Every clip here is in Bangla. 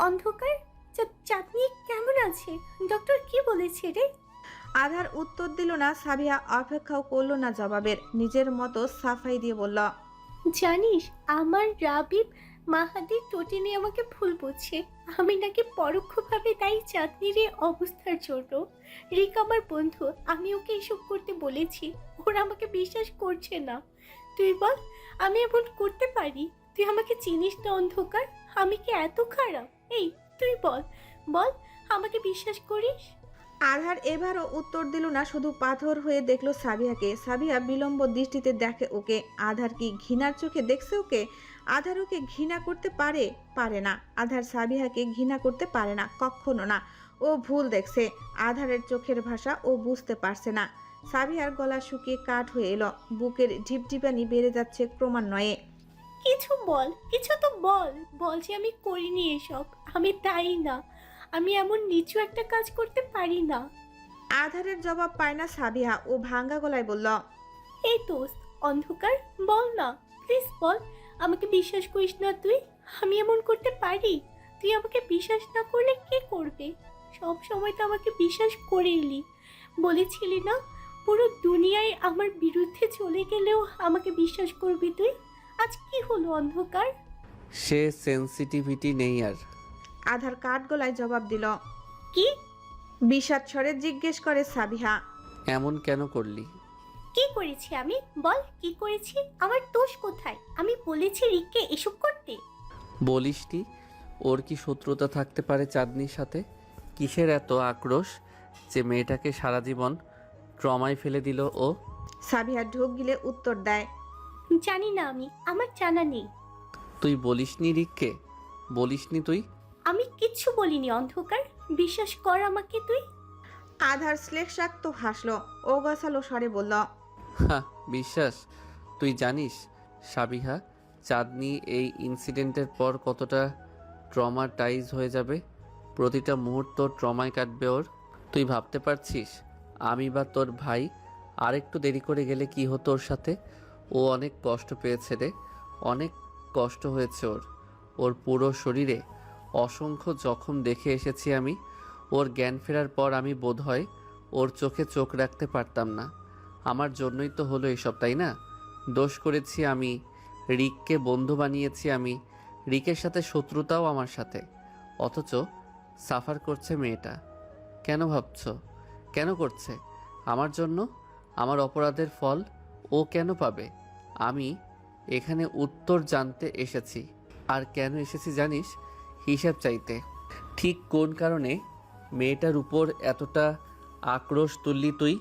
অন্ধকার, চাঁদনি কেমন আছে? ডক্টর কি বলেছে রে? আধার উত্তর দিল না। সাবিহা অপেক্ষাও করল না জবাবের, নিজের মতো সাফাই দিয়ে বলল, জানিস, আমার রাবিব মাহাদির টোটে নিয়ে আমাকে ভুল বুঝছে। আমি নাকি পরোক্ষভাবে দায়ী চাঁদনির এই অবস্থার জন্য। রিক আমার বন্ধু, আমি ওকে এসব করতে বলেছি, ওরা আমাকে বিশ্বাস করছে না। তুই বল, আমি এমন করতে পারি? তুই আমাকে চিনিস না অন্ধকার, আমি কি এত খারাপ? এই তুই বল, বল, আমাকে বিশ্বাস করিস? আধার এবারও উত্তর দিল না, শুধু পাথর হয়ে দেখলো সাবিহাকে। সাবিহা বিলম্ব দৃষ্টিতে দেখে ওকে। আধার কি ঘৃণার চোখে দেখছে ওকে? আধার ওকে ঘৃণা করতে পারে? পারে না। আধার সাবিহাকে ঘৃণা করতে পারে না, কখনো না। ও ভুল দেখছে। আধারের চোখের ভাষা ও বুঝতে পারছে না। সাবিহার গলা শুকিয়ে কাঠ হয়ে এলো, বুকের ঢিপঢিপানি বেড়ে যাচ্ছে ক্রমান্বয়ে। কিছু বল, কিছু তো বল, বল যে আমি করিনি এসব, আমি তাই না, আমি এমন নিচু একটা কাজ করতে পারি না। আধারের জবাব পায় না সাবিহা। ও ভাঙ্গা গলায় বলল, এই দোস্ত অন্ধকার, বল না, প্লিজ বল, আমাকে বিশ্বাস করিস না তুই? আমি এমন করতে পারি? তুই আমাকে বিশ্বাস না করলে কে করবে? সব সময় তো আমাকে বিশ্বাস করে এলি, বলেছিলি না পুরো দুনিয়ায় আমার বিরুদ্ধে চলে গেলেও আমাকে বিশ্বাস করবি তুই। আজ কি হলো অন্ধকার? সে সেন্সিটিভিটি নেই আর। আধার কাঠ গলায় জবাব দিল। কি? বিষাদ স্বরে জিজ্ঞেস করে সাবিহা। এমন কেন করলি? কি করেছি আমি? বল, কি করেছি? আমার দোষ কোথায়? আমি বলেছি রিককে এসব করতে? বলিসনি? ওর কি শত্রুতা থাকতে পারে চাঁদনির সাথে? কিসের এত আক্রোশ যে মেয়েটাকে সারা জীবন ট্রমায় ফেলে দিল ও? সাবিহা ঢোক গিলে উত্তর দেয়। জানি না, আমার জানা নেই। তুই বলিসনি রিককে? বলিসনি তুই? আমি কিচ্ছু বলিনি অন্ধকার, বিশ্বাস কর আমাকে তুই। আধার শ্লেষাক্ত হাসলো। ও গসালো স্বরে বলল, হ্যাঁ, বিশ্বাস? তুই জানিস সাবিহা, চাঁদনি এই ইনসিডেন্টের পর কতটা ট্রমাটাইজ হয়ে যাবে? প্রতিটা মুহূর্ত ট্রমায় কাটবে ওর। তুই ভাবতে পারছিস আমি বা তোর ভাই আরেকটু দেরি করে গেলে কি হতো ওর সাথে? ও অনেক কষ্ট পেয়েছে রে, অনেক কষ্ট হয়েছে ওর। ওর পুরো শরীরে অসংখ্য জখম দেখে এসেছি আমি। ওর জ্ঞান ফেরার পর আমি বোধহয় ওর চোখে চোখ রাখতে পারতাম না। আমার জন্যই তো হলো এসব, তাই না? দোষ করেছি আমি, রিককে বন্ধু বানিয়েছি আমি, রিকের সাথে শত্রুতাও আমার সাথে। অথচ সাফার করছে মেয়েটা। কেন ভাবছো? কেন করছে? আমার জন্য? আমার অপরাধের ফল ও কেন পাবে? আমি এখানে উত্তর জানতে এসেছি। আর কেন এসেছি জানিস? হিসাব চাইতে। ঠিক কোন কারণে মেয়েটার উপর এতটা আক্রোশ তুললি তুই?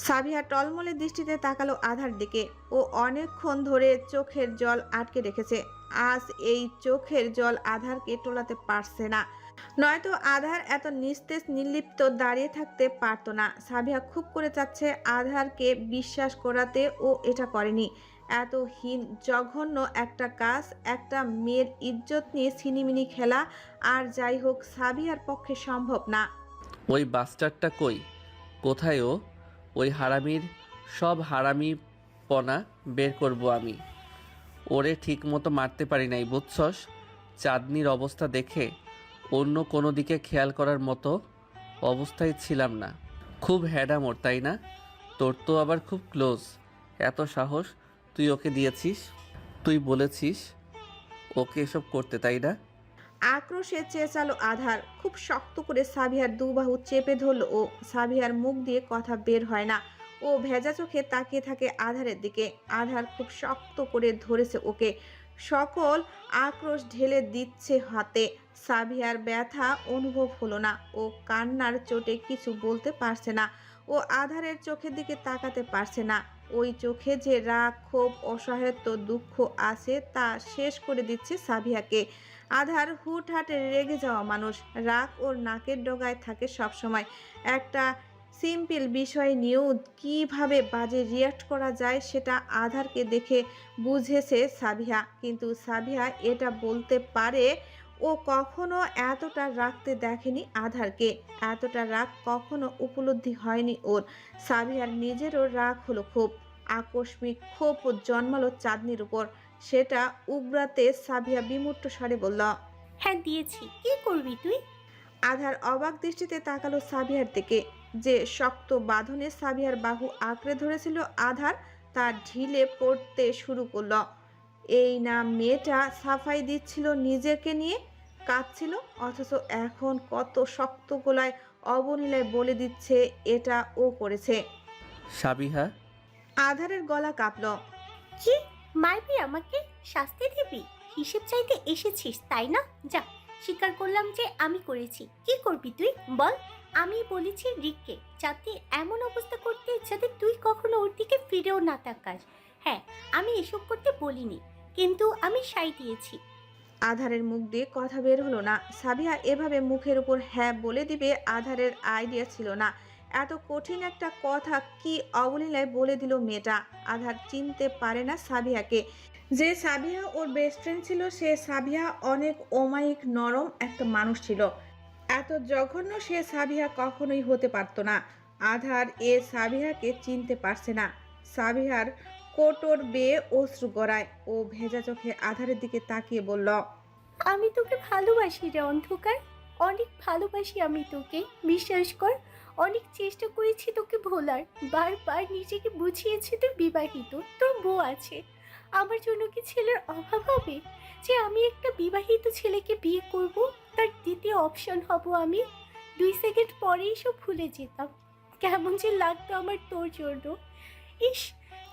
সাবিহা টলমলে দৃষ্টিতে তাকালো আধার দিকে। ও অনেকক্ষণ ধরে চোখের জল আটকে রেখেছে। আজ এই চোখের জল আধারকে টোলাতে পারছে না। নয়তো আধার এত নিস্তেজ নির্লিপ্ত দাঁড়িয়ে থাকতে পারতো না। সাবিহা খুব করে চাচ্ছে আধারকে বিশ্বাস করাতে ও এটা করেনি। এত হীন জঘন্য একটা কাজ, একটা মেয়ের ইজ্জত নিয়ে ছিনিমিনি খেলা। আর যাই হোক, সাবিহার পক্ষে সম্ভব না। ওই বাস্টারটা কই? কোথায় ও? ওই হারামির সব হারামিপনা বের করব আমি। ওরে ঠিক মতো মারতে পারি নাই, বুঝছস? চাঁদনির অবস্থা দেখে অন্য কোনো দিকে খেয়াল করার মতো অবস্থায় ছিলাম না। খুব হ্যাডামোর, তাই না? তোর তো আবার খুব ক্লোজ। এত সাহস তুই ওকে দিয়েছিস? তুই বলেছিস ওকে এসব করতে, তাই না? আক্রোশে চেঁচালো আধার। খুব শক্ত করে সাবিহার দুবাহু চেপে ধরল ও। সাবিহার মুখ দিয়ে কথা বের হয় না। ও ভেজা চোখে তাকিয়ে থাকে আধারের দিকে। আধার খুব শক্ত করে ধরেছে ওকে। সকল আক্রোশ ঢেলে দিচ্ছে হাতে। সাবিহার ব্যথা অনুভব হলো না। ও কান্নার চোটে কিছু বলতে পারছে না। ও আধারের চোখের দিকে তাকাতে পারছে না। ওই চোখে যে রাগ, ক্ষোভ, অসহায়ত্ব, দুঃখ আছে তা শেষ করে দিচ্ছে সাবিহাকে। আধার হুটহাট রেগে যাওয়া মানুষ। রাগ ওর নাকের ডগায় থাকে সবসময়। একটা সিম্পল বিষয় নিয়েও কিভাবে বাজে রিয়াক্ট করা যায় সেটা আধারকে দেখে বুঝেছে সাবিহা। কিন্তু সাবিহা এটা বলতে পারে, ও কখনো এতটা রাগতে দেখেনি আধারকে। এতটা রাগ কখনো উপলব্ধি হয়নি ওর। সাবিহার নিজেরও রাগ হলো খুব। আকস্মিক ক্ষোভ জন্মালো চাঁদনির উপর। সেটা উগরাতে সাবিহা বিমূর্ত স্বরে বলল, হ্যাঁ দিয়েছি, কি করবি তুই? আধার অবাক দৃষ্টিতে তাকালো সাবিহার দিকে। যে শক্ত বাঁধনে সাবিহার বাহু আঁকড়ে ধরেছিল আধার, তা ঢিলে পড়তে শুরু করলো। এই না মেয়েটা সাফাই দিচ্ছিল নিজেকে নিয়ে, কাঁদছিল, অথচ এখন কত শক্ত গলায় অবলীলায় বলে দিচ্ছে এটা ও করেছে। সাবিহা, আধারের গলা কাঁপল। কি? মারবি আমাকে? শাস্তি দিবি? হিসেব চাইতে এসেছিস তাই না? যা, স্বীকার করলাম যে আমি করেছি। কি করবি তুই বল? আমি বলেছি রিককে যাতে এমন অবস্থা করতে যাতে তুই কখনো ওর দিকে ফিরেও না তাকাস। হ্যাঁ, আমি এসব করতে বলিনি, কিন্তু আমি সাই দিয়েছি। আধারের মুখ দিয়ে কথা বের হলো না। সাবিহা এভাবে মুখের উপর হ্যাঁ বলে দিবে আধারের আইডিয়া ছিল না। এত কঠিন একটা কথা কি অবলীলায় বলে দিল মেয়েটা। আধার চিনতে পারে না সাবিহাকে। যে সাবিহা ওর বেস্ট ফ্রেন্ড ছিল, সে সাবিহা অনেক অমায়িক নরম একটা মানুষ ছিল। এত জঘন্য সে সাবিহা কখনোই হতে পারতো না। আধার এ সাবিহাকে চিনতে পারছে না। সাবিহার কোটর বেয়ে অশ্রু গড়ায়। ও ভেজা চোখে আধারের দিকে তাকিয়ে বলল, আমি তোকে ভালোবাসি রে অন্ধকার, অনেক ভালোবাসি আমি তোকে, বিশ্বাস কর। অনেক চেষ্টা করেছি তোকে ভোলার, বারবার নিজেকে বুঝিয়েছি তুই বিবাহিত, তোর বউ আছে। আমার জন্য কি ছেলের অভাব হবে যে আমি একটা বিবাহিত ছেলেকে বিয়ে করব? তার দ্বিতীয় অপশন হব আমি। 2 সেকেন্ড পরেই সব ভুলে যেতাম। কেমন যে লাগতো আমার তোর জন্য। ইস,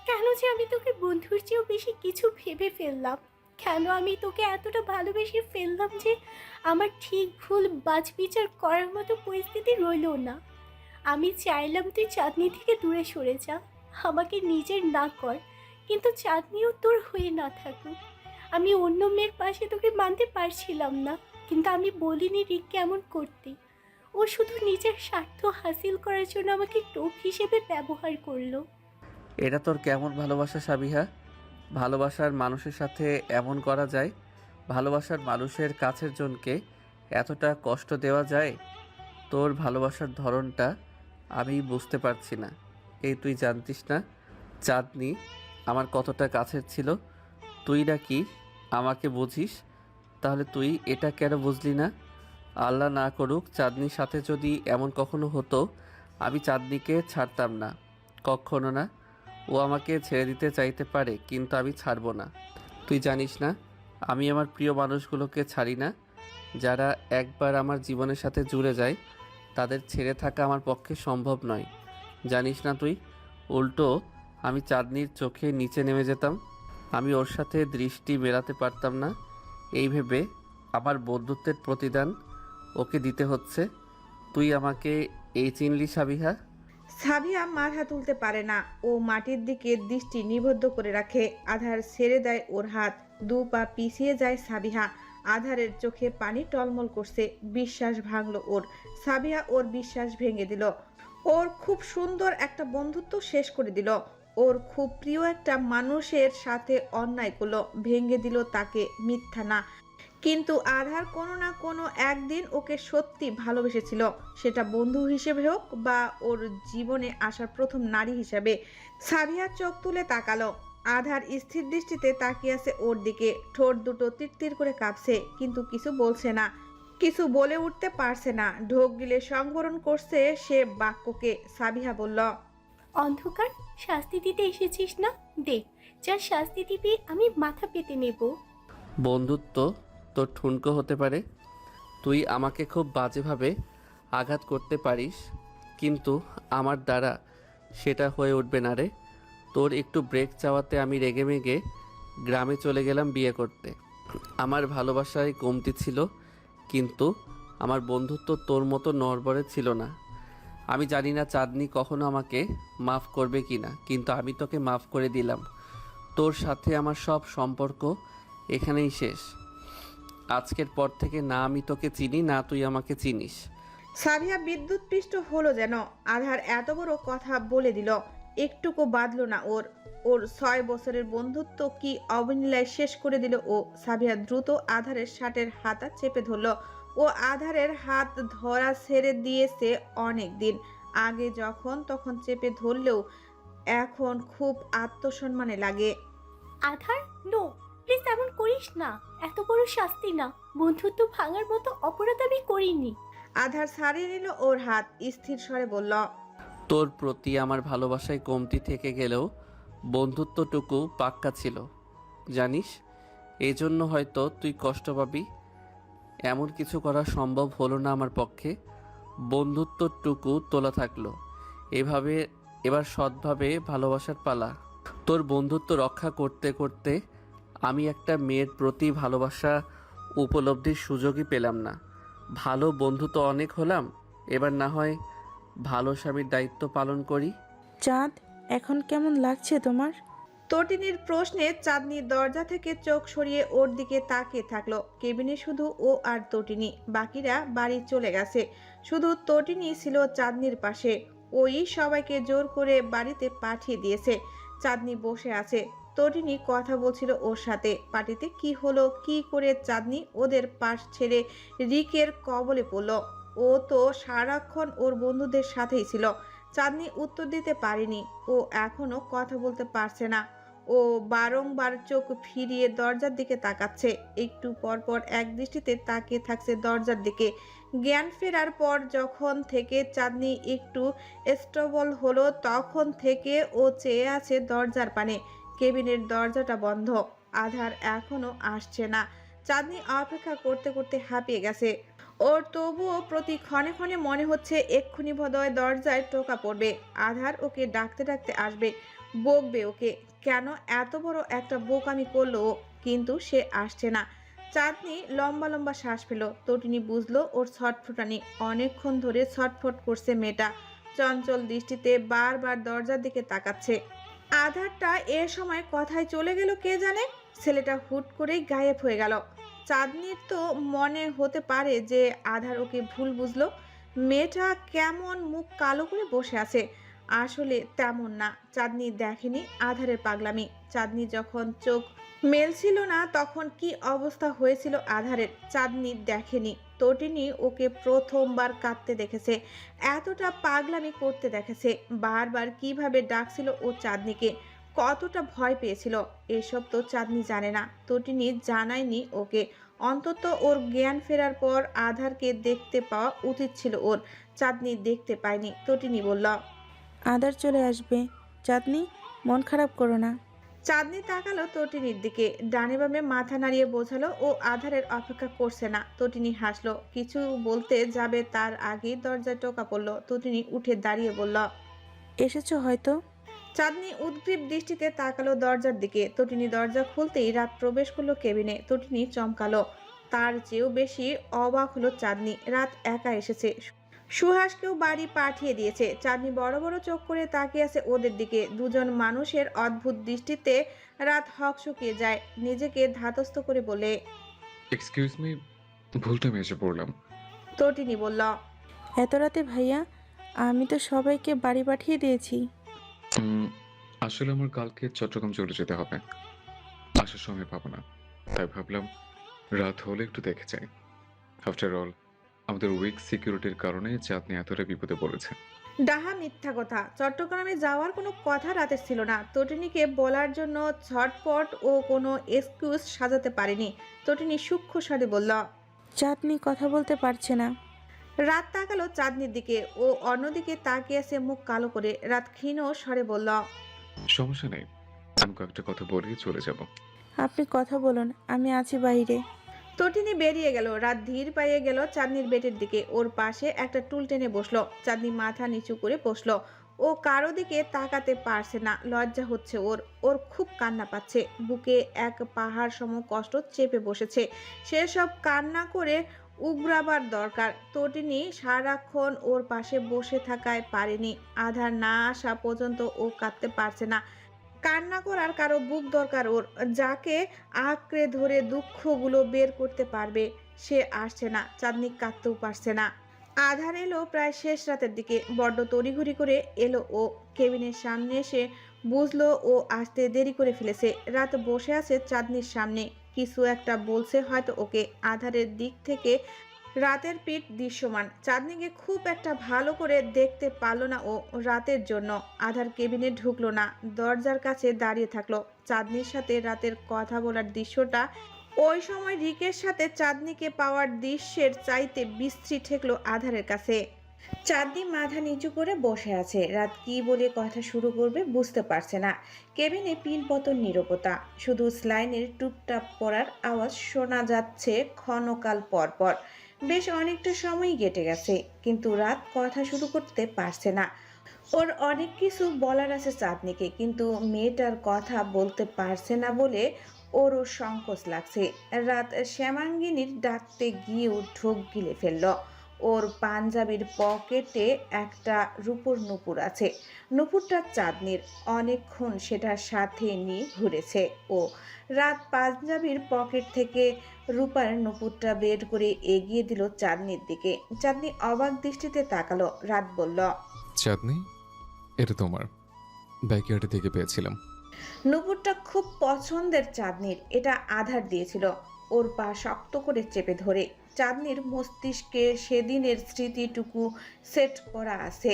কেন যে আমি তোকে বন্ধুর চেয়েও বেশি কিছু ভেবে ফেললাম। কেন আমি তোকে এতটা ভালোবেসে ফেললাম যে আমার ঠিক ভুল বাজ বিচার করার মতো পরিস্থিতি রইল না। আমি চাইলাম তুই চাঁদনি থেকে দূরে সরে যা, আমাকে নিজের না কর, কিন্তু চাঁদনিও তোর হয়ে না থাকুক। আমি অন্য মেয়ের পাশে তোকে মানতে পারছিলাম না, কিন্তু আমি বলিনি রিককে এমন করতে। ও শুধু নিজের স্বার্থ হাসিল করার জন্য আমাকে টোপ হিসেবে ব্যবহার করলো। এটা তোর কেমন ভালোবাসা সাবিহা? ভালোবাসার মানুষের সাথে এমন করা যায়? ভালোবাসার মানুষের কাছের জনকে এতটা কষ্ট দেওয়া যায়? তোর ভালোবাসার ধরনটা আমি বুঝতে পারছি না। এই তুই জানতিস না চাঁদনি আমার কতটা কাছের ছিল? তুই নাকি আমাকে বুঝিস, তাহলে তুই এটা কেন বুঝলি না? আল্লাহ না করুক চাঁদনির সাথে যদি এমন কখনো হতো, আমি চাঁদনিকে ছাড়তাম না, কখনো না। ও আমাকে ছেড়ে দিতে চাইতে পারে, কিন্তু আমি ছাড়বো না। তুই জানিস না আমি আমার প্রিয় মানুষগুলোকে ছাড়ি না। যারা একবার আমার জীবনের সাথে জুড়ে যায় তাদের ছেড়ে থাকা আমার পক্ষে সম্ভব নয়, জানিস না তুই? উল্টো আমি চাঁদনির চোখে নিচে নেমে যেতাম। আমি ওর সাথে দৃষ্টি মেলাতে পারতাম না, এই ভেবে আমার বন্ধুত্বের প্রতিদান ওকে দিতে হচ্ছে। তুই আমাকে এই চিনলি সাবিহা? সাবিহা মাথা তুলতে পারে না। ও মাটির দিকে দৃষ্টি নিবদ্ধ করে রাখে। আধার ছেড়ে দেয় ওর হাত। 2 পা পিছিয়ে যায় সাবিহা। আধারের চোখে পানি টলমল করছে। বিশ্বাস ভাঙলো ওর। সাবিহা ওর বিশ্বাস ভেঙে দিল। ওর খুব সুন্দর একটা বন্ধুত্ব শেষ করে দিল। ওর খুব প্রিয় একটা মানুষের সাথে অন্যায় করলো, ভেঙে দিল তাকে, মিথ্যা না। কিন্তু আধার কোনো না কোনো একদিন ওকে সত্যি ভালোবেসেছিল, সেটা বন্ধু হিসেবে হোক বা ওর জীবনে আসার প্রথম নারী হিসেবে। সাবিহা চোখ তুলে তাকালো। আধার স্থির দৃষ্টিতে তাকিয়ে আছে ওর দিকে। ঠোঁট দুটো তিরতির করে কাঁপছে, কিন্তু কিছু বলছে না, কিছু বলে উঠতে পারছে না। ঢোক গিলে সংবরণ করছে সে বাক্যকে। সাবিহা বলল, অন্ধকার, শাস্তি দিতে এসেছিস না? দে, যা শাস্তি দিবি আমি মাথা পেতে নেব। বন্ধুত্ব তোর ঠুনকো হতে পারে, তুই আমাকে খুব বাজেভাবে আঘাত করতে পারিস, কিন্তু আমার দ্বারা সেটা হয়ে উঠবে না রে। তোর একটু ব্রেক চাওয়াতে আমি রেগেমেগে গ্রামে চলে গেলাম বিয়ে করতে। আমার ভালোবাসায় কমতি ছিল, কিন্তু আমার বন্ধুত্ব তোর মতো নড়বড়ে ছিল না। আমি জানি না চাঁদনি কখনো আমাকে মাফ করবে কি না, কিন্তু আমি তোকে মাফ করে দিলাম। তোর সাথে আমার সব সম্পর্ক এখানেই শেষ। আজকের পর থেকে না আমি তোকে চিনি, না তুই আমাকে চিনিস। সাবিহা বিদ্যুৎ পৃষ্ঠ হলো যেন। আধার এত বড় কথা বলে দিল, একটুকু বাঁধলো না ওর। ওর 6 বছরের বন্ধুত্ব কি অবলীলায় শেষ করে দিল ও। সাবিহা দ্রুত আধারের শার্টের হাতা চেপে ধরলো। ও আধারের হাত ধরা ছেড়ে দিয়েছে অনেক দিন আগে, যখন তখন চেপে ধরলেও এখন খুব আত্মসম্মানে লাগে। আধার, নো প্লিজ এমন করিস না, এত বড় শাস্তি না। বন্ধুত্ব ভাঙার মতো অপরাধ আমি করিনি। আধার ছাড়িয়ে নিল ওর হাত, স্থির স্বরে বলল, তোর প্রতি আমার ভালোবাসায় কমতি থেকে গেলেও বন্ধুত্বটুকু পাক্কা ছিল জানিস। এই জন্য হয়তো তুই কষ্ট পাবি। এমন কিছু করা সম্ভব হলো না আমার পক্ষে। বন্ধুত্বটুকু তোলা থাকলো। এভাবে এবার সৎভাবে ভালোবাসার পালা। তোর বন্ধুত্ব রক্ষা করতে করতে আমি একটা মেয়ের প্রতি ভালোবাসা উপলব্ধির সুযোগই পেলাম না। ভালো বন্ধু তো অনেক হলাম, এবার না হয় ভালো স্বামীর দায়িত্ব পালন করি। চাঁদ, এখন কেমন লাগছে তোমার? তটিনীর প্রশ্নে চাঁদনি দরজা থেকে চোখ সরিয়ে ওর দিকে তাকিয়ে থাকলো। কেবিনে শুধু ও আর তটিনী, বাকিরা বাড়ি চলে গেছে। শুধু তটিনী ছিল চাঁদনির পাশে। ওই সবাইকে জোর করে বাড়িতে পাঠিয়ে দিয়েছে। চাঁদনি বসে আছে, তটিনী কথা বলছিল ওর সাথে। পার্টিতে কি হলো, কি করে চাঁদনি ওদের পাশ ছেড়ে রিকের কবলে পড়ল। ও তো সারাক্ষণ ওর বন্ধুদের সাথেই ছিল। চাঁদনি উত্তর দিতে পারেনি। ও এখনো কথা বলতে পারছে না। ও বারংবার চোখ ফিরিয়ে দরজার দিকে তাকাচ্ছে। একটু পর পর এক দৃষ্টিতে তাকিয়ে থাকছে দরজার দিকে। জ্ঞান ফেরার পর যখন থেকে চাঁদনি একটু স্টেবল হলো, তখন থেকে ও চেয়ে আছে দরজার পানে। কেবিনের দরজাটা বন্ধ। আধার এখনো আসছে না। চাঁদনি অপেক্ষা করতে করতে হাঁপিয়ে গেছে। ওর তবুও প্রতি ক্ষণে ক্ষণে মনে হচ্ছে এক্ষুনি বোধহয় দরজায় টোকা পড়বে। আধার ওকে ডাকতে ডাকতে আসবে, বকবে ওকে। কেন এত বড় একটা বোকামি করলো ও? কিন্তু সে আসছে না। চাঁদনি লম্বা লম্বা শ্বাস পেল। তটিনী বুঝলো ওর ছটফটানি। অনেকক্ষণ ধরে ছটফট করছে মেয়েটা। চঞ্চল দৃষ্টিতে বারবার দরজার দিকে তাকাচ্ছে। আধারটা এ সময় কথায় চলে গেল কে জানে। ছেলেটা হুট করেই গায়েব হয়ে গেল। চাঁদনির তো মনে হতে পারে যে আধার ওকে ভুল বুঝলো। মেয়েটা কেমন মুখ কালো করে বসে আছে। আসলে তেমন না। চাঁদনি দেখেনি আধারের পাগলামি। চাঁদনি যখন চোখ মেলছিল না তখন কি অবস্থা হয়েছিল আধারের, চাঁদনি দেখেনি। তটিনী ওকে প্রথমবার কাঁদতে দেখেছে, এতটা পাগলামি করতে দেখেছে। বারবার কিভাবে ডাকছিল ও চাঁদনিকে, কতটা ভয় পেয়েছিল, এসব তো চাঁদনি জানে না। তটিনী জানায়নি ওকে। অন্তত ওর জ্ঞান ফেরার পর আধারকে দেখতে পাওয়া উচিত ছিল ওর। চাঁদনি দেখতে পায়নি। তটিনী বলল, আদার চলে আসবে। চাঁদনি, মন খারাপ করো না। চাঁদনি তাকালো তটিনীর দিকে, ডানে বামে মাথা নাড়িয়ে বোঝালো ও আধারের অপেক্ষা করছে না। তটিনী হাসলো। কিছু বলতে যাবে তার আগেই দরজায় টোকা পড়লো। তটিনী উঠে দাঁড়িয়ে বলল, এসেছো হয়তো। চাঁদনি উদ্গ্রীব দৃষ্টিতে তাকালো দরজার দিকে। তটিনী দরজা খুলতেই রাত প্রবেশ করলো কেবিনে। তটিনী চমকালো। তার চেয়েও বেশি অবাক হলো চাঁদনি। রাত একা এসেছে। সুহাসকেও বাড়ি পাঠিয়ে দিয়েছে। চাঁদনি বড় বড় চোখ করে তাকিয়ে আছে ওদের দিকে। দুজন মানুষের অদ্ভুত দৃষ্টিতে রাত হকচকিয়ে যায়। নিজেকে ধাতস্থ করে বলে, এক্সকিউজ মি, ভুল টাইমে এসে পড়লাম। তটিনী বলল, এত রাতে ভাইয়া, আমি তো সবাইকে বাড়ি পাঠিয়ে দিয়েছি। আসলে আমার কালকে চট্টগ্রাম চলে যেতে হবে, আসার সময় পাবো না। তাই ভাবলাম রাত হলে একটু দেখে যাই। আফটার অল আমাদের উইক সিকিউরিটির কারণে চাঁদনি এতটা বিপদে পড়েছে। ডাহা মিথ্যা কথা। চট্টগ্রামে যাওয়ার কোনো কথা রাতের ছিল না। তটিনীকে বলার জন্য ঝটপট ও কোনো এক্সকিউজ সাজাতে পারেনি। তটিনী সূক্ষ্ম স্বরে বলল, চাঁদনি কথা বলতে পারছে না। রাত তাকালো চাঁদনির দিকে। ও অন্যদিকে তাকিয়ে আছে মুখ কালো করে। রাত ক্ষীণ স্বরে বলল, সমস্যা নেই, আমি কয়েকটা কথা বলেই চলে যাব। আপনি কথা বলুন, আমি আছি বাইরে। তটিনী বেরিয়ে গেল। রাত ধীর পাইয়ে গেল চাঁদনির বেডের দিকে। ওর পাশে একটা টুল টেনে বসলো। চাঁদনি মাথা নিচু করে বসলো। ও কারো দিকে তাকাতে পারছে না। লজ্জা হচ্ছে ওর। ওর খুব কান্না পাচ্ছে। বুকে এক পাহাড় সম কষ্ট চেপে বসেছে। সেসব কান্না করে উগরাবার দরকার। তটিনী সারাক্ষণ ওর পাশে বসে থাকায় পারেনি। আধার না আসা পর্যন্ত ও কাঁদতে পারছে না। কান্না করার কারো বুক দরকার ওর, যাকে আঁকড়ে ধরে দুঃখগুলো বের করতে পারবে। সে আসছে না। চাঁদনি কাঁদতেও পারছে না। আধার এলো প্রায় শেষ রাতের দিকে। বড্ড তড়িঘড়ি করে এলো ও। কেবিনের সামনে এসে বুঝলো ও আসতে দেরি করে ফেলেছে। রাত বসে আছে চাঁদনির সামনে। কিছু একটা বলছে হয়তো ওকে। আধারের দিক থেকে রাতের পিঠ দৃশ্যমান, চাঁদনিকে খুব একটা ভালো করে দেখতে পারলো না ও। রাতের জন্য আধার কেবিনে ঢুকলো না, দরজার কাছে দাঁড়িয়ে থাকলো। চাঁদনির সাথে রাতের কথা বলার দৃশ্যটা ওই সময় রিকের সাথে চাঁদনিকে পাওয়ার দৃশ্যের চাইতে বিশ্রী ঠেকলো আধারের কাছে। চাঁদনি মাথা নিচু করে বসে আছে, রাত কি বলে কথা শুরু করবে বুঝতে পারছে না। কেবিনে পিনপতন নীরবতা, শুধু স্লাইনের টুপটাপ পড়ার আওয়াজ শোনা যাচ্ছে ক্ষণকাল পর পর। বেশ অনেকটা সময়ই কেটে গেছে, কিন্তু রাত কথা শুরু করতে পারছে না। ওর অনেক কিছু বলার আছে চাঁদনিকে, কিন্তু মেয়েটার কথা বলতে পারছে না বলে ওরও সংকোচ লাগছে। রাত শ্যামাঙ্গিনীর ডাকতে গিয়েও ঢোক গিলে ফেলল। ওর পাঞ্জাবির পকেটে একটা রূপোর নুপুর আছে, নুপুরটা চাঁদনির। অনেকক্ষণ সেটার সাথে নিয়ে ঘুরেছে ও। রাত পাঞ্জাবির পকেট থেকে রূপার নুপুরটা বের করে এগিয়ে দিল চাঁদনির দিকে। চাঁদনি অবাক দৃষ্টিতে তাকালো। রাত বলল, চাঁদনি, এটা তোমার, ব্যাকইয়ার্ডে থেকে পেয়েছিলাম। নুপুরটা খুব পছন্দের চাঁদনির, এটা আধার দিয়েছিল। ওর পা শক্ত করে চেপে ধরে চাঁদনির মস্তিষ্কে সেদিনের স্মৃতিটুকু সেট করা আছে।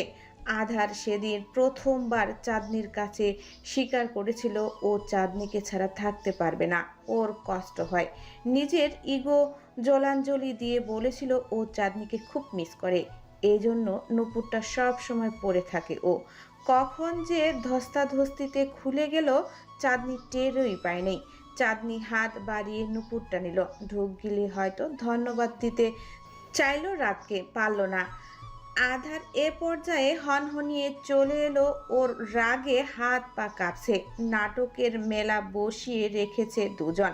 আধার সেদিন প্রথমবার চাঁদনির কাছে স্বীকার করেছিল ও চাঁদনিকে ছাড়া থাকতে পারবে না, ওর কষ্ট হয়। নিজের ইগো জলাঞ্জলি দিয়ে বলেছিল ও চাঁদনিকে খুব মিস করে, এই জন্য নুপুরটা সব সময় পড়ে থাকে ও। কখন যে ধস্তাধস্তিতে খুলে গেল চাঁদনি টেরই পায়নি। চাঁদনি হাত বাড়িয়ে নুপুরটা নিল, ঢোক গিলে হয়তো ধন্যবাদ দিতে চাইলো, রাতকে পারল না। আধার এ পর্যায়ে হনহনিয়ে চলে এলো, ওর রাগে হাত পা কাঁপছে। নাটকের মেলা বসিয়ে রেখেছে দুজন,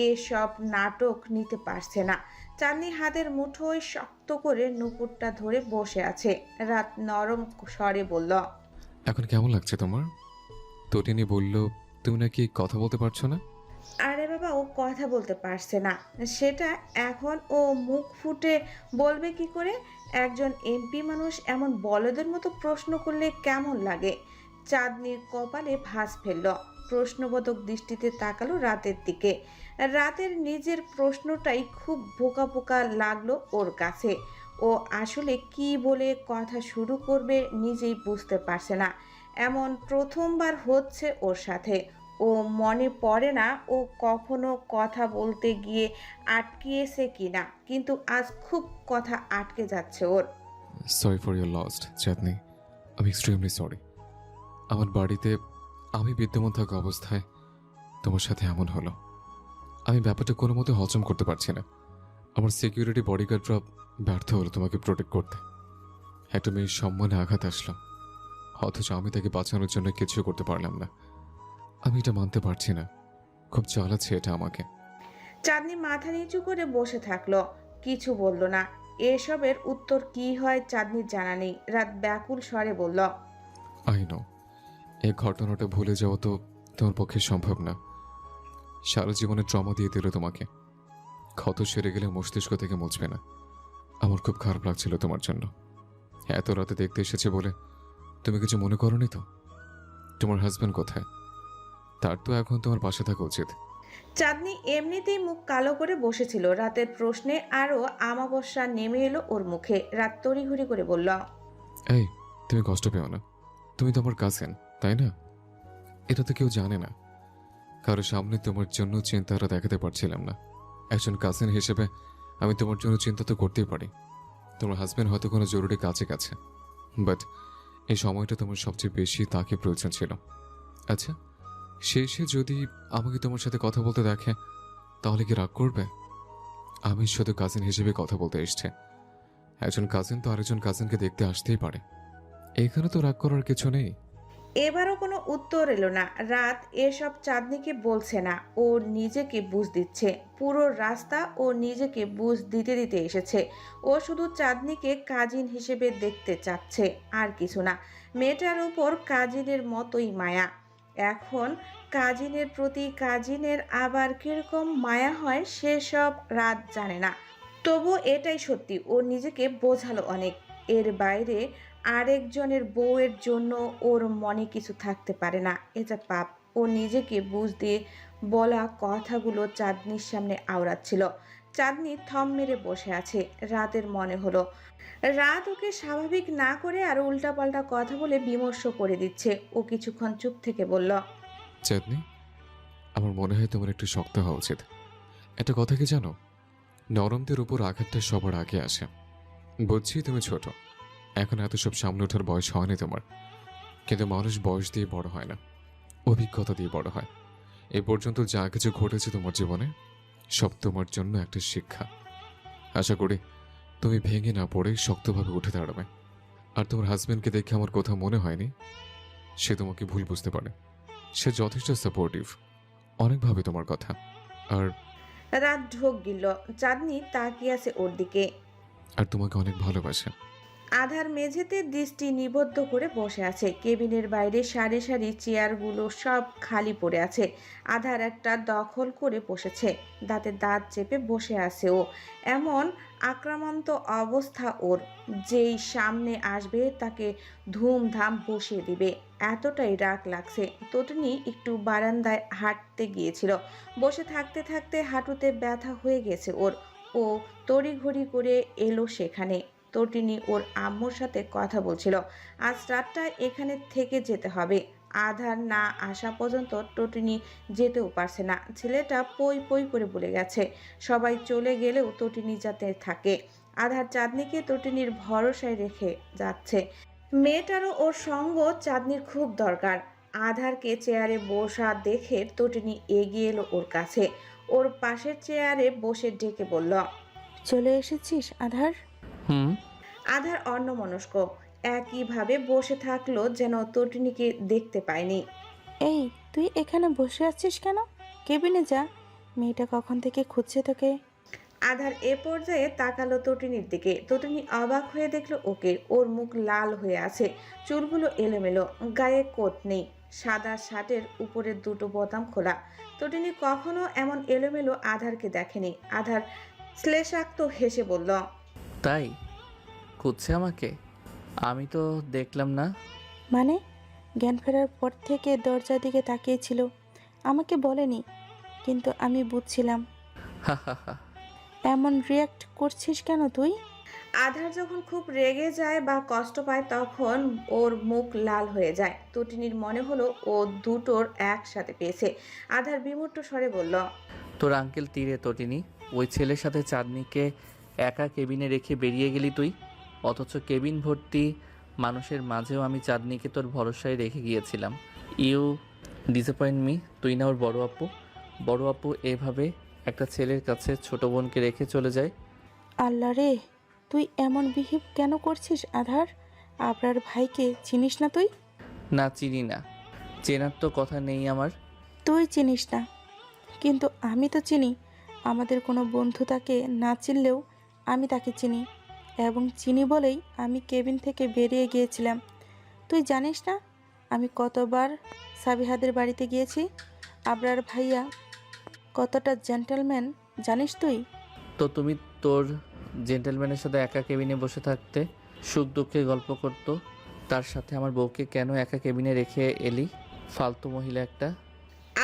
এসব নাটক নিতে পারছে না। চাঁদনি হাতের মুঠোয় শক্ত করে নুপুরটা ধরে বসে আছে। রাত নরম স্বরে বলল, এখন কেমন লাগছে তোমার? তটিনী বলল তুমি নাকি কথা বলতে পারছো না। আরে বাবা, ও কথা বলতে পারছে না সেটা এখন ও মুখ ফুটে বলবে কি করে? একজন এমপি মানুষ এমন বলদের মতো প্রশ্ন করলে কেমন লাগে? চাঁদনির কপালে ভাঁজ ফেলল, প্রশ্নবোধক দৃষ্টিতে তাকালো রাতের দিকে। রাতের নিজের প্রশ্নটাই খুব বোকা বোকা লাগলো ওর কাছে। ও আসলে কি বলে কথা শুরু করবে নিজেই বুঝতে পারছে না। এমন প্রথমবার হচ্ছে ওর সাথে। ও মনে পড়ে না ও কখনো কথা বলতে গিয়ে আটকিয়েছে কিনা, কিন্তু আজ খুব কথা আটকে যাচ্ছে ওর। সরি ফর ইউর লস্ট চাঁদনি, আমি এক্সট্রিমলি সরি। আমার বাড়িতে আমি বিদ্যমান থাকা অবস্থায় তোমার সাথে এমন হলো। আমি ব্যাপারটা কোনো মতে হজম করতে পারছি না। আমার সিকিউরিটি বডিগার্ডরা ব্যর্থ হলো তোমাকে প্রোটেক্ট করতে। একটা মেয়ের সম্মানে আঘাত আসলো, অথচ আমি তাকে বাঁচানোর জন্য কিছু করতে পারলাম না। আমি এটা মানতে পারছি না, খুব জ্বালাচ্ছে এটা আমাকে। চাঁদনি মাথা নিচু করে বসে থাকলো, কিছু বলল না। এসবের উত্তর কি হয় চাঁদনির জানা নেই। রাত ব্যাকুল স্বরে বলল, আই নো, এই ঘটনাটা ভুলে যাওয়া তো তোমার পক্ষে সম্ভব না। সারা জীবনে ট্রমা দিয়ে দিল তোমাকে, ক্ষত সেরে গেলে মস্তিষ্ক থেকে মুছবে না। আমার খুব খারাপ লাগছিল তোমার জন্য। এত রাতে দেখতে এসেছে বলে তুমি কিছু মনে করনি তো? তোমার হাজব্যান্ড কোথায়? তার তো এখন তোমার পাশে থাকা উচিত। চাঁদনি এমনিতেই মুখ কালো করে বসেছিল। রাতের প্রশ্নে আরো আমাবস্যা নেমে এলো ওর মুখে। রাত তড়িঘড়ি করে বলল, এই, তুমি কষ্ট পেও না, তুমি তো আমার কাজিন, তাই না? এটা তো কেউ জানে না। কারো সামনে তোমার জন্য চিন্তাটা দেখাতে পারছিলাম না। একজন কাজিন হিসেবে আমি তোমার জন্য চিন্তা তো করতেই পারি। তোমার হাজব্যান্ড হয়তো কোনো জরুরি কাজে গেছে, বাট এই সময়টা তোমার সবচেয়ে বেশি তাকে প্রয়োজন ছিল। আচ্ছা, সে যদি আমাকে তোমার সাথে কথা বলতে দেখে তাহলে কি রাগ করবে? আমি শুধু কাজিন হিসেবে কথা বলতে এসছে। একজন কাজিন তো আরেকজন কাজিনকে দেখতে আসতেই পারে, এখানে তো রাগ করার কিছু নেই। এবারও কোনো উত্তর এলো না। রাত এসব চাঁদনিকে বলছে না, ও নিজেকে বুঝ দিচ্ছে। পুরো রাস্তা ও নিজেকে বুঝ দিতে দিতে এসেছে। ও শুধু চাঁদনিকে কাজিন হিসেবে দেখতে চাচ্ছে, আর কিছু না। মেয়েটার উপর কাজিনের মতোই মায়া। এখন কাজিনের প্রতি কাজিনের আবার কিরকম মায়া হয় সেসব রাত জানে না। তবু এটাই সত্যি, ও নিজেকে বোঝালো অনেক। এর বাইরে আরেকজনের বউয়ের জন্য ওর মনে কিছু থাকতে পারে না, এটা পাপ। ও নিজেকে বুঝ দিয়ে বলা কথাগুলো চাঁদনির সামনে আওড়াচ্ছিল। চাঁদনি থম মেরে বসে আছে। রাতের মনে হলো রাত ওকে স্বাভাবিক না করে আরো উল্টাপাল্টা কথা বলে বিমর্ষ করে দিচ্ছে। ও কিছুক্ষণ চুপ থেকে বলল, চাঁদনি, আমার মনে হয় তোমার একটু শক্ত হওয়া উচিত। একটা কথা কি জানো, নরমদের উপর আঘাতটা সবার আগে আসে। বুঝছি তুমি ছোট, এখন এত সব সামনে ওঠার বয়স হয়নি তোমার, কিন্তু মানুষ বয়স দিয়ে বড় হয় না, অভিজ্ঞতা দিয়ে বড় হয়। এ পর্যন্ত যা কিছু ঘটেছে তোমার জীবনে, সব তোমার জন্য একটা শিক্ষা। আশা করি তুমি ভেঙে না পড়ে শক্তভাবে উঠে দাঁড়াবে। আর তোমার হাজব্যান্ডকে দেখে আমার কথা মনে হয়নি সে তোমাকে ভুল বুঝতে পারে। সে যথেষ্ট সাপোর্টিভ, অনেকভাবে তোমার কথা। আর রাত ঢোক গিলল। চাঁদনি তাকিয়ে আছে ওর দিকে। আর তোমাকে অনেক ভালোবাসে। আধার মেঝেতে দৃষ্টি নিবদ্ধ করে বসে আছে। কেবিনের বাইরে সারি সারি চেয়ারগুলো সব খালি পড়ে আছে। আধার একটা দখল করে বসেছে, দাঁতে দাঁত চেপে বসে আছে ও। এমন আক্রান্ত অবস্থা ওর, যেই সামনে আসবে তাকে ধুমধাম বসিয়ে দিবে, এতটাই রাগ লাগছে। তটনি একটু বারান্দায় হাঁটতে গিয়েছিল। বসে থাকতে থাকতে হাঁটুতে ব্যথা হয়ে গেছে ওর। ও তড়িঘড়ি করে এলো সেখানে। তটিনী ওর আম্মুর সাথে কথা বলছিল, আজ রাতটা এখানে থেকে যেতে হবে। আধার না আসা পর্যন্ত তটিনী যেতেও পারছে না। ছেলেটা পই পই করে বলে গেছে সবাই চলে গেলেও তটিনী যাতে থাকে। আধার চাঁদনিকে তটিনীর ভরসায় রেখে যাচ্ছে। মেয়েটারও ওর সঙ্গ চাঁদনির খুব দরকার। আধারকে চেয়ারে বসা দেখে তটিনী এগিয়ে এলো ওর কাছে। ওর পাশের চেয়ারে বসে ডেকে বলল, চলে এসেছিস আধার? হুম। আধার অন্যমনস্ক একইভাবে বসে থাকলো, যেন তটিনীকে দেখতে পায়নি। এই, তুই এখানে বসে আছিস কেন? কেবিনে যা, মেয়েটা কখন থেকে খুঁজছে তোকে। আধার এ পর্যায়ে তাকালো তটিনীর দিকে। তটিনী অবাক হয়ে দেখলো ওকে। ওর মুখ লাল হয়ে আছে, চুলগুলো এলোমেলো, গায়ে কোট নেই, সাদা শার্টের উপরে দুটো বোতাম খোলা। তটিনী কখনো এমন এলোমেলো আধারকে দেখেনি। আধার শ্লেষাক্ত হেসে বলল, তাই খুঁজছে আমাকে? আমি তো দেখলাম না। মানে? জ্ঞান ফেরার পর থেকে দরজার দিকে তাকিয়েছিল, আমাকে বলেনি, কিন্তু আমি বুঝছিলাম। হা হা হা। এমন রিয়াক্ট করছিস কেন তুই? আধার যখন খুব রেগে যায় বা কষ্ট পায় তখন ওর মুখ লাল হয়ে যায়। তটিনীর মনে হলো ও দুটোর একসাথে পেয়েছে। আধার বিমূর্ত স্বরে বলল, তোর আঙ্কেল তীরে তটিনি, ওই ছেলের সাথে চাঁদনিকে একা কেবিনে রেখে বেরিয়ে গেলি তুই। অথচ কেবিন ভর্তি মানুষের মাঝেও আমি চাঁদনিকে তোর ভরসায় রেখে গিয়েছিলাম। You disappoint me. তুই না ওর বড় আপু? বড় আপু এভাবে একটা ছেলের কাছে ছোট বোনকে রেখে চলে যায়? আল্লাহ রে, তুই এমন বিহেভ কেন করছিস আধার? আপনার ভাইকে চিনিস না তুই? না, চিনি না। চেনার তো কথা নেই আমার। তুই চিনিস না, কিন্তু আমি তো চিনি। আমাদের কোনো বন্ধু তাকে না চিনলেও আমি তাকে চিনি, এবং চিনি বলেই আমি কেবিন থেকে বেরিয়ে গিয়েছিলাম। তুই জানিস না আমি কতবার সাবিহাদের বাড়িতে গিয়েছি? আবরার ভাইয়া কতটা জেন্টলম্যান জানিস তুই? তো তুমি তোর জেন্টলম্যানের সাথে একা কেবিনে বসে থাকতে, সুখ দুঃখের গল্প করতো, তার সাথে আমার বউকে কেন একা কেবিনে রেখে এলি? ফালতু মহিলা একটা।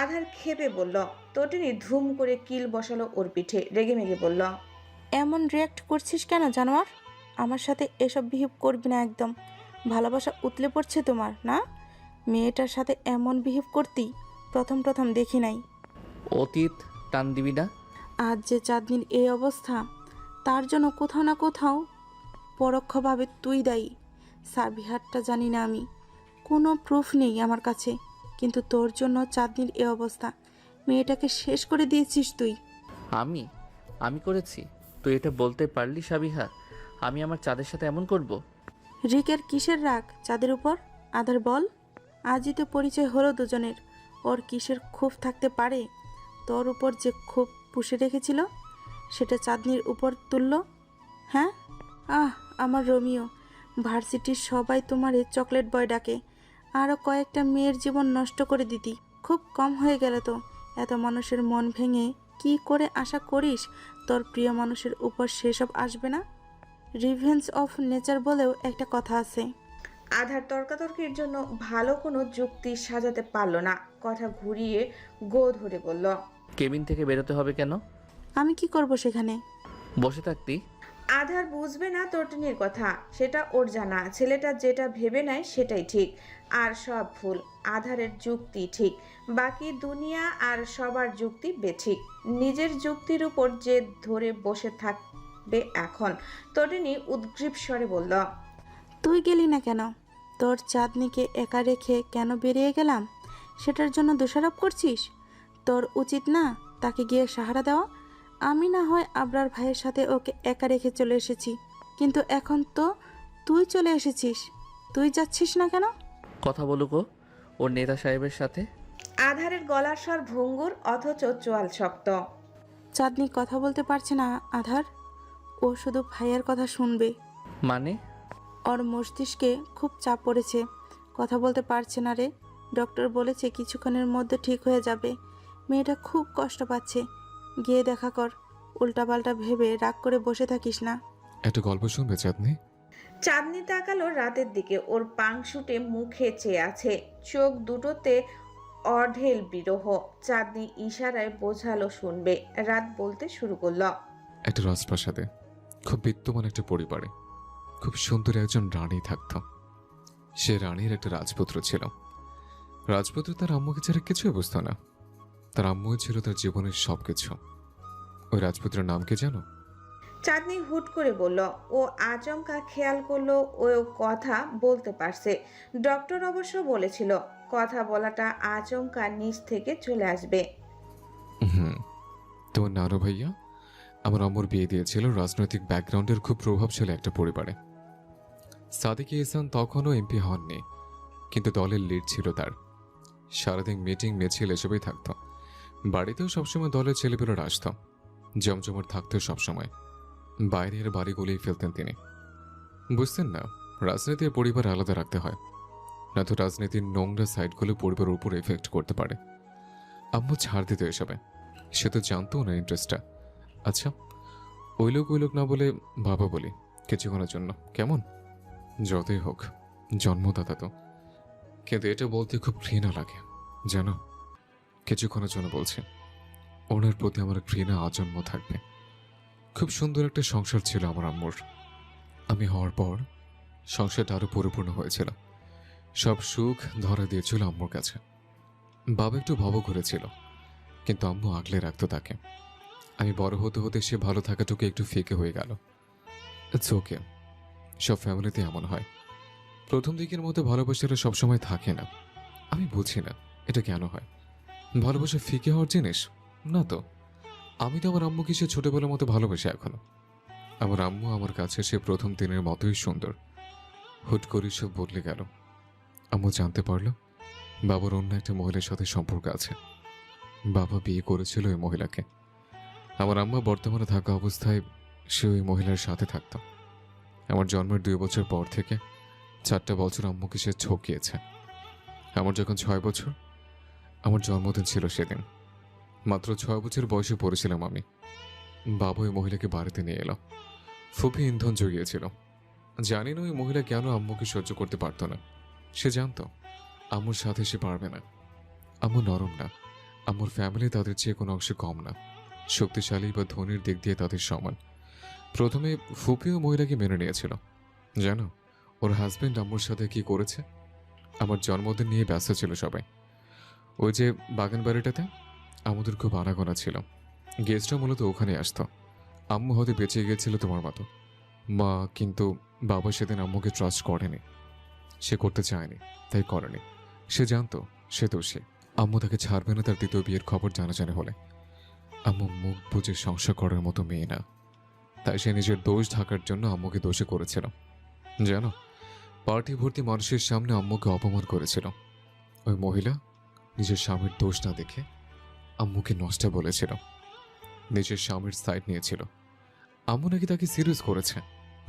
আধার ক্ষেপে বলল। তটিনী ধুম করে কিল বসালো ওর পিঠে, রেগে মেগে বলল, এমন রিয়াক্ট করছিস কেন জানোয়ার? আমার সাথে এসব বিহেভ করবি না একদম। ভালোবাসা উতলে পড়ছে তোমার না? মেয়েটার সাথে এমন বিহেভ করতি প্রথম প্রথম দেখি নাই। অতীত টান দিবি না। আজ যে চাঁদনির এই অবস্থা, তার জন্য কোথাও না কোথাও পরোক্ষভাবে তুই দায়ী। সাবিহারটা জানি না আমি, কোনো প্রুফ নেই আমার কাছে, কিন্তু তোর জন্য চাঁদনির এই অবস্থা। মেয়েটাকে শেষ করে দিয়েছিস তুই। আমি আমি করেছি? তুই এটা বলতে পারলি সাবিহা? আমি আমার চাঁদের সাথে এমন করব? রিকের কিসের রাগ চাঁদের উপর? আধার বল। আজই তো পরিচয় হলো দুজনের। ওর কিসের ক্ষোভ থাকতে পারে? তোর উপর যে ক্ষোভ পুষে রেখেছিল সেটা চাঁদনির উপর তুলল। হ্যাঁ, আমার রোমিও, ভার্সিটির সবাই তোমারে চকলেট বয় ডাকে। আরও কয়েকটা মেয়ের জীবন নষ্ট করে দিতি। খুব কম হয়ে গেল তো? এত মানুষের মন ভেঙে কি করে আশা করিস তোর প্রিয় মানুষের উপর সেসব আসবে না? রিভেঞ্জ অফ নেচার বলেও একটা কথা আছে। আধার তর্কাতর্কির জন্য ভালো কোনো যুক্তি সাজাতে পারল না। কথা ঘুরিয়ে গো ধরে বলল, কেবিন থেকে বেরোতে হবে কেন? আমি কি করব সেখানে? বসে থাকতি। আধার বুঝবে না তটিনীর কথা, সেটা ওর জানা। ছেলেটা যেটা ভেবে নেয় সেটাই ঠিক, আর সব ভুল। আধারের যুক্তি ঠিক, বাকি দুনিয়া আর সবার যুক্তি বেঠিক। নিজের যুক্তির উপর জেদ ধরে বসে থাকবে এখন। তটিনী উদ্গ্রীব স্বরে বলল, তুই গেলি না কেন? তোর চাঁদনিকে একা রেখে কেন বেরিয়ে গেলাম সেটার জন্য দোষারোপ করছিস? তোর উচিত না তাকে গিয়ে সাহারা দেওয়া? আমি না হয় আবরার ভাইয়ের সাথে ওকে একা রেখে চলে এসেছি, কিন্তু এখন তো তুই চলে এসেছিস। তুই যাচ্ছিস না কেন? কথা বলুক ওর নেতা সাহেবের সাথে। আধারের গলার স্বর ভঙ্গুর, অথচ চোয়াল শক্ত। চাঁদনি কথা বলতে পারছে না আধার, ও শুধু ভাইয়ের কথা শুনবে। মানে? ওর মস্তিষ্কে খুব চাপ পড়েছে, কথা বলতে পারছে না রে। ডক্টর বলেছে কিছুক্ষণের মধ্যে ঠিক হয়ে যাবে। মেয়েটা খুব কষ্ট পাচ্ছে, গিয়ে দেখা কর। উল্টাপাল্টা ভেবে রাগ করে বসে থাকিস না। একটা গল্প শুনবে চাঁদনি? চাঁদনি তাকালো রাতের দিকে। ওর পাংশুটে মুখে চেয়ে আছে, চোখ দুটোতে অঢেল বিরহ। চাঁদনি ইশারায় বোঝালো শুনবে। রাত বলতে শুরু করলো, একটা রাজপ্রাসাদে খুব বিত্তমান একটা পরিবারে খুব সুন্দর একজন রানী থাকত। সে রানীর একটা রাজপুত্র ছিল। রাজপুত্র তার আম্মুকে ছাড়া কিছুই বুঝতো না। তার আম্মুই ছিল তার জীবনের সবকিছু। ওই রাজপুত্রের নাম কি জানো? চাঁদনি হুট করে বলল। ও আচমকা খেয়াল করলো ও কথা বলতে পারছে। ডক্টর অবশ্য বলেছিল কথা বলাটা আচমকা নিচ থেকে চলে আসবে। হুম, তোমার নানু ভাইয়া আমার আম্মুর বিয়ে দিয়েছিল রাজনৈতিক ব্যাকগ্রাউন্ডের খুব প্রভাবশালী একটা পরিবারে। সাদিক ইহসান তখনও এমপি হননি, কিন্তু দলের লিড ছিল তার। সারাদিন মিটিং মিছিল এসবেই থাকতো। বাড়িতেও সবসময় দলের ছেলেপেলেরা আসতো, জমজমাট থাকতো সবসময়। বাইরের বাড়িগুলোই ফেলতেন তিনি। বুঝতেন না রাজনীতির পরিবার আলাদা রাখতে হয়, না তো রাজনীতির নোংরা সাইডগুলো পরিবারের উপর এফেক্ট করতে পারে। আম্মু ছাড় দিত এসবে, সে তো জানতো না ইন্টারেস্টটা। আচ্ছা, ওই লোক না বলে বাবা বলি কিছুক্ষণের জন্য, কেমন? যতই হোক জন্মদাতা তো। কিন্তু এটা বলতে খুব ঘৃণা লাগে জানো। কিছুক্ষণের জন্য বলছি, ওনার প্রতি আমার ঘৃণা আজন্ম থাকবে। খুব সুন্দর একটা সংসার ছিল আমার আম্মুর। আমি হওয়ার পর সংসারটা আরো পরিপূর্ণ হয়েছিল। সব সুখ ধরা দিয়েছিল আম্মুর কাছে। বাবা একটু ভব ঘুরেছিল, কিন্তু আম্মু আগলে রাখতো তাকে। আমি বড় হতে হতে সে ভালো থাকাটুকু একটু ফিকে হয়ে গেল। ইটস ওকে, সব ফ্যামিলিতে এমন হয়। প্রথম দিকের মতো ভালোবাসাটা সবসময় থাকে না। আমি বুঝি না এটা কেন হয়। ভালোবাসা ফিকে হওয়ার জিনিস না তো। আমি তো আমার আম্মুকে সে ছোটবেলার মতো ভালোবাসি এখনো। আমার আম্মু আমার কাছে সে প্রথম দিনের মতোই সুন্দর। হুট করে সব বদলে গেল। আম্মু জানতে পারলো বাবার অন্য একটা মহিলার সাথে সম্পর্ক আছে। বাবা বিয়ে করেছিল ওই মহিলাকে। আমার আম্মা বর্তমানে থাকা অবস্থায় সে ওই মহিলার সাথে থাকত। আমার জন্মের 2 বছর পর থেকে 4টা বছর আম্মুকে সে ঠকিয়েছে। আমার যখন 6 বছর, আমার জন্মদিন ছিল সেদিন। মাত্র 6 বছর বয়সে পড়েছিলাম আমি। বাবা ওই মহিলাকে বাড়িতে নিয়ে এলো। ফুপি ইন্ধন জুগিয়েছিল। জানি না ওই মহিলা কেন আম্মুকে সহ্য করতে পারত না। সে জানতো আম্মুর সাথে সে পারবে না। আম্মু নরম না, আম্মুর ফ্যামিলি তাদের চেয়ে কোনো অংশে কম না। শক্তিশালী বা ধনীর দিক দিয়ে তাদের সমান। প্রথমে ফুপিও মহিলাকে মেনে নিয়েছিল। জানো ওর হাজবেন্ড আম্মুর সাথে কি করেছে? আমার জন্মদিন নিয়ে ব্যস্ত ছিল সবাই। ওই যে বাগান বাড়িটাতে আমাদের খুব আনাগোনা ছিল। গেস্টরা মূলত ওখানে আসতো। আম্মু হয়তো বেঁচে গিয়েছিল তোমার মতো মা, কিন্তু বাবা সেদিন আম্মুকে ট্রাস্ট করেনি। সে করতে চায়নি, তাই করেনি। সে জানতো সে দোষী। আম্মু তাকে ছাড়বে না তার দ্বিতীয় বিয়ের খবর জানাজানি হলে। আম্মু মুখ বুঝে সংসার করার মতো মেয়ে না, তাই সে নিজের দোষ ঢাকার জন্য আম্মুকে দোষী করেছিল। জানো পার্টি ভর্তি মানুষের সামনে আম্মুকে অপমান করেছিল। ওই মহিলা নিজের স্বামীর দোষ না দেখে আম্মুকে নষ্ট বলেছিল। নিজের স্বামীর সাইড নিয়েছিল। আম্মু নাকি তাকে সিরিয়াস করেছে,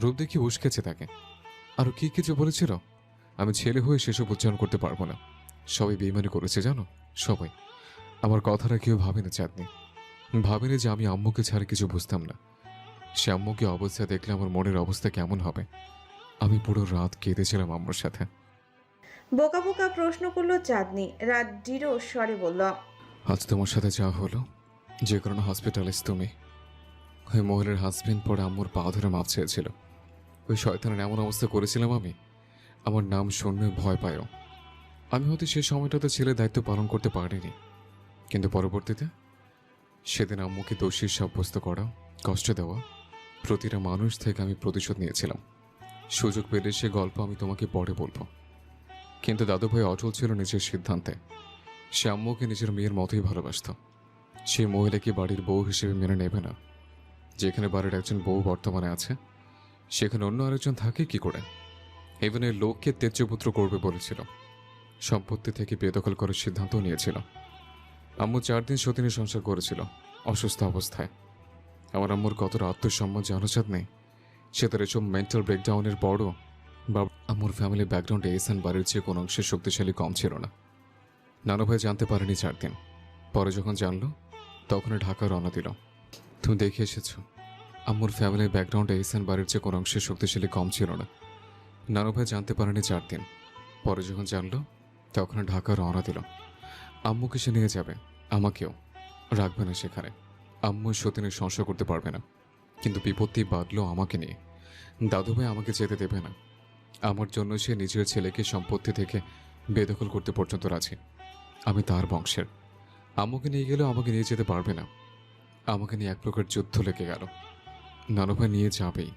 রূপ দেখিয়ে উস্কেছে তাকে। আরো কি কিছু বলেছিল। আমি ছেলে হয়ে সেসব উচ্চারণ করতে পারবো না। সবাই বেইমানি করেছে জানো, সবাই। আমার কথাটা কেউ ভাবেনি চাঁদনি। ভাবেনি যে আমি আম্মুকে ছাড়া কিছু বুঝতাম না। সে আম্মুকে অবস্থা দেখলে আমার মনের অবস্থা কেমন হবে। আমি পুরো রাত কেঁদেছিলাম আম্মুর সাথে। বোকা বোকা প্রশ্ন করলো চাঁদনি। রাত দৃঢ় স্বরে বলল, আজ তোমার সাথে যা হলো, যে কারণে হসপিটালাইজ তুমি, ওই মহিলার হাজবেন্ড পরে আম্মুর পা ধরে মাপ চেয়েছিল। ওই শয়তানের এমন অবস্থা করেছিলাম আমি, আমার নাম শুনলে ভয় পায়ও। আমি হয়তো সেই সময়টাতে ছেলের দায়িত্ব পালন করতে পারিনি, কিন্তু পরবর্তীতে সেদিন আম্মুকে দোষী সাব্যস্ত করা, কষ্ট দেওয়া, প্রতিটা মানুষ থেকে আমি প্রতিশোধ নিয়েছিলাম। সুযোগ পেলে সে গল্প আমি তোমাকে পরে বলবো। কিন্তু দাদুভাই অটল ছিল নিজের সিদ্ধান্তে। সে আম্মুকে নিজের মেয়ের মতোই ভালোবাসত। সেই মহিলাকে বাড়ির বউ হিসেবে মেনে নেবে না। যেখানে বাড়ির একজন বউ বর্তমানে আছে, সেখানে অন্য আরেকজন থাকে কি করে? এভেনের লোককে তেজ্যপুত্র করবে বলেছিল। সম্পত্তি থেকে বেদখল করার সিদ্ধান্ত নিয়েছিল। আম্মু 4 দিন সতীনে সংসার করেছিল অসুস্থ অবস্থায়। আমার আম্মুর কতটা আত্মসম্মান জানাচাঁদ নেই। সে তার এসব মেন্টাল ব্রেকডাউনের পরও আম্মুর ফ্যামিলি ব্যাকগ্রাউন্ডে এসান বাড়ির চেয়ে কোনো অংশে শক্তিশালী কম ছিল না। নানু ভাই জানতে পারেনি 4 দিন পরে, যখন জানলো তখনই ঢাকা রওনা দিল। তুমি দেখে এসেছো, আম্মুর ফ্যামিলির ব্যাকগ্রাউন্ডে এসান বাড়ির চেয়ে কোনো অংশে শক্তিশালী কম ছিল না। নানু ভাই জানতে পারেনি 4 দিন পরে, যখন জানলো তখন ঢাকা রওনা দিল। আম্মুকে সে নিয়ে যাবে, আমাকেও রাখবে না সেখানে। আম্মু সতীনের সংসার করতে পারবে না, কিন্তু বিপত্তি বাঁধলো আমাকে নিয়ে। দাদুভাই আমাকে যেতে দেবে না। আমার জন্য সে নিজের ছেলেকে সম্পত্তি থেকে বেদখল করতে পর্যন্ত রাজি। আমি তার বংশের। আম্মুকে নিয়ে গেলেও আমাকে নিয়ে যেতে পারবে না। আমাকে নিয়ে এক প্রকার যুদ্ধ লেগে গেল। নানুভাই নিয়ে যাবেই।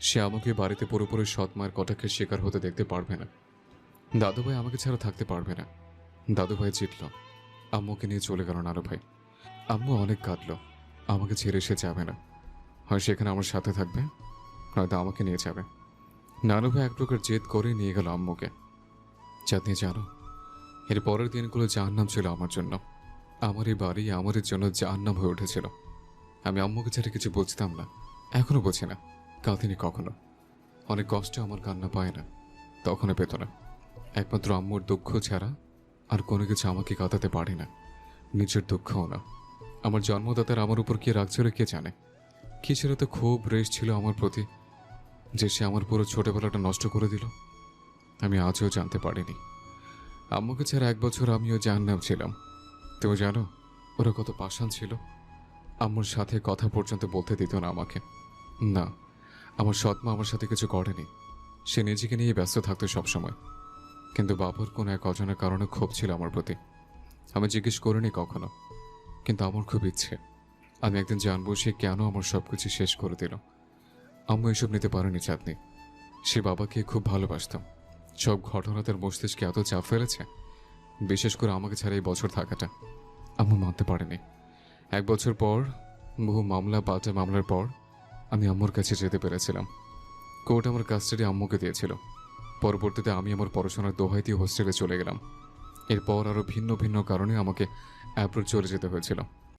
সে আমাকে বাড়িতে পুরোপুরি সৎ মায়ের কটাক্ষের শিকার হতে দেখতে পারবে না। দাদুভাই আমাকে ছাড়া থাকতে পারবে না। দাদুভাই জিতল, আম্মুকে নিয়ে চলে গেল নানুভাই। আম্মু অনেক কাঁদল। আমাকে ছেড়ে সে যাবে না। হয় সেখানে আমার সাথে থাকবে, হয়তো আমাকে নিয়ে যাবে। নানুভাই এক প্রকার জেদ করে নিয়ে গেল আম্মুকে। চাঁদনি জানো, এর পরের দিনগুলো জাহান্নাম ছিল আমার জন্য। আমার এই বাড়ি আমার জন্য জাহান্নাম হয়ে উঠেছিল। আমি আম্মুকে ছাড়া কিছু বুঝতাম না, এখনো বুঝি না। কাঁদিনি কখনো। অনেক কষ্টে আমার কান্না পায় না, তখনও পেত না। একমাত্র আম্মুর দুঃখ ছাড়া আর কোনো কিছু আমাকে কাঁদাতে পারে না, নিজের দুঃখও না। আমার জন্মদাতার আমার উপর কি রাগ ছিল কে জানে। কি ছিল তো খুব রেশ ছিল আমার প্রতি, যে সে আমার পুরো ছোটবেলাটা নষ্ট করে দিল। আমি আজও জানতে পারিনি। আম্মুকে ছাড়া 1 বছর আমিও জাহান্নাম ছিলাম। তুমি জানো ওরা কত পাষাণ ছিল। আম্মুর সাথে কথা পর্যন্ত বলতে দিত না আমাকে। না, আমার সৎমা আমার সাথে কিছু করেনি। সে নিজেকে নিয়ে ব্যস্ত থাকতো সবসময়। কিন্তু বাবার কোনো এক অজানা কারণে ক্ষোভ ছিল আমার প্রতি। আমি জিজ্ঞেস করিনি কখনো, কিন্তু আমার খুব ইচ্ছে আমি একদিন জানবো সে কেন আমার সব কিছু শেষ করে দিল। আম্মু এসব নিতে পারেনি চাঁদনি। সে বাবাকে খুব ভালোবাসতাম। সব ঘটনা তার মস্তিষ্কে এত চাপ ফেলেছে, বিশেষ করে আমাকে ছাড়া এই বছর থাকাটা। আম্মু মানতে পারেনি। 1 বছর পর, বহু মামলা পাল্টা মামলার পর আমি আম্মুর কাছে যেতে পেরেছিলাম। কোর্ট আমার কাস্টাডি আম্মুকে দিয়েছিল। পরবর্তীতে আমি আমার পড়াশোনার দোহাই দিয়ে হোস্টেলে চলে গেলাম। এরপর আরও ভিন্ন ভিন্ন কারণে আমাকে অ্যাব্রোড চলে যেতে হয়েছিল।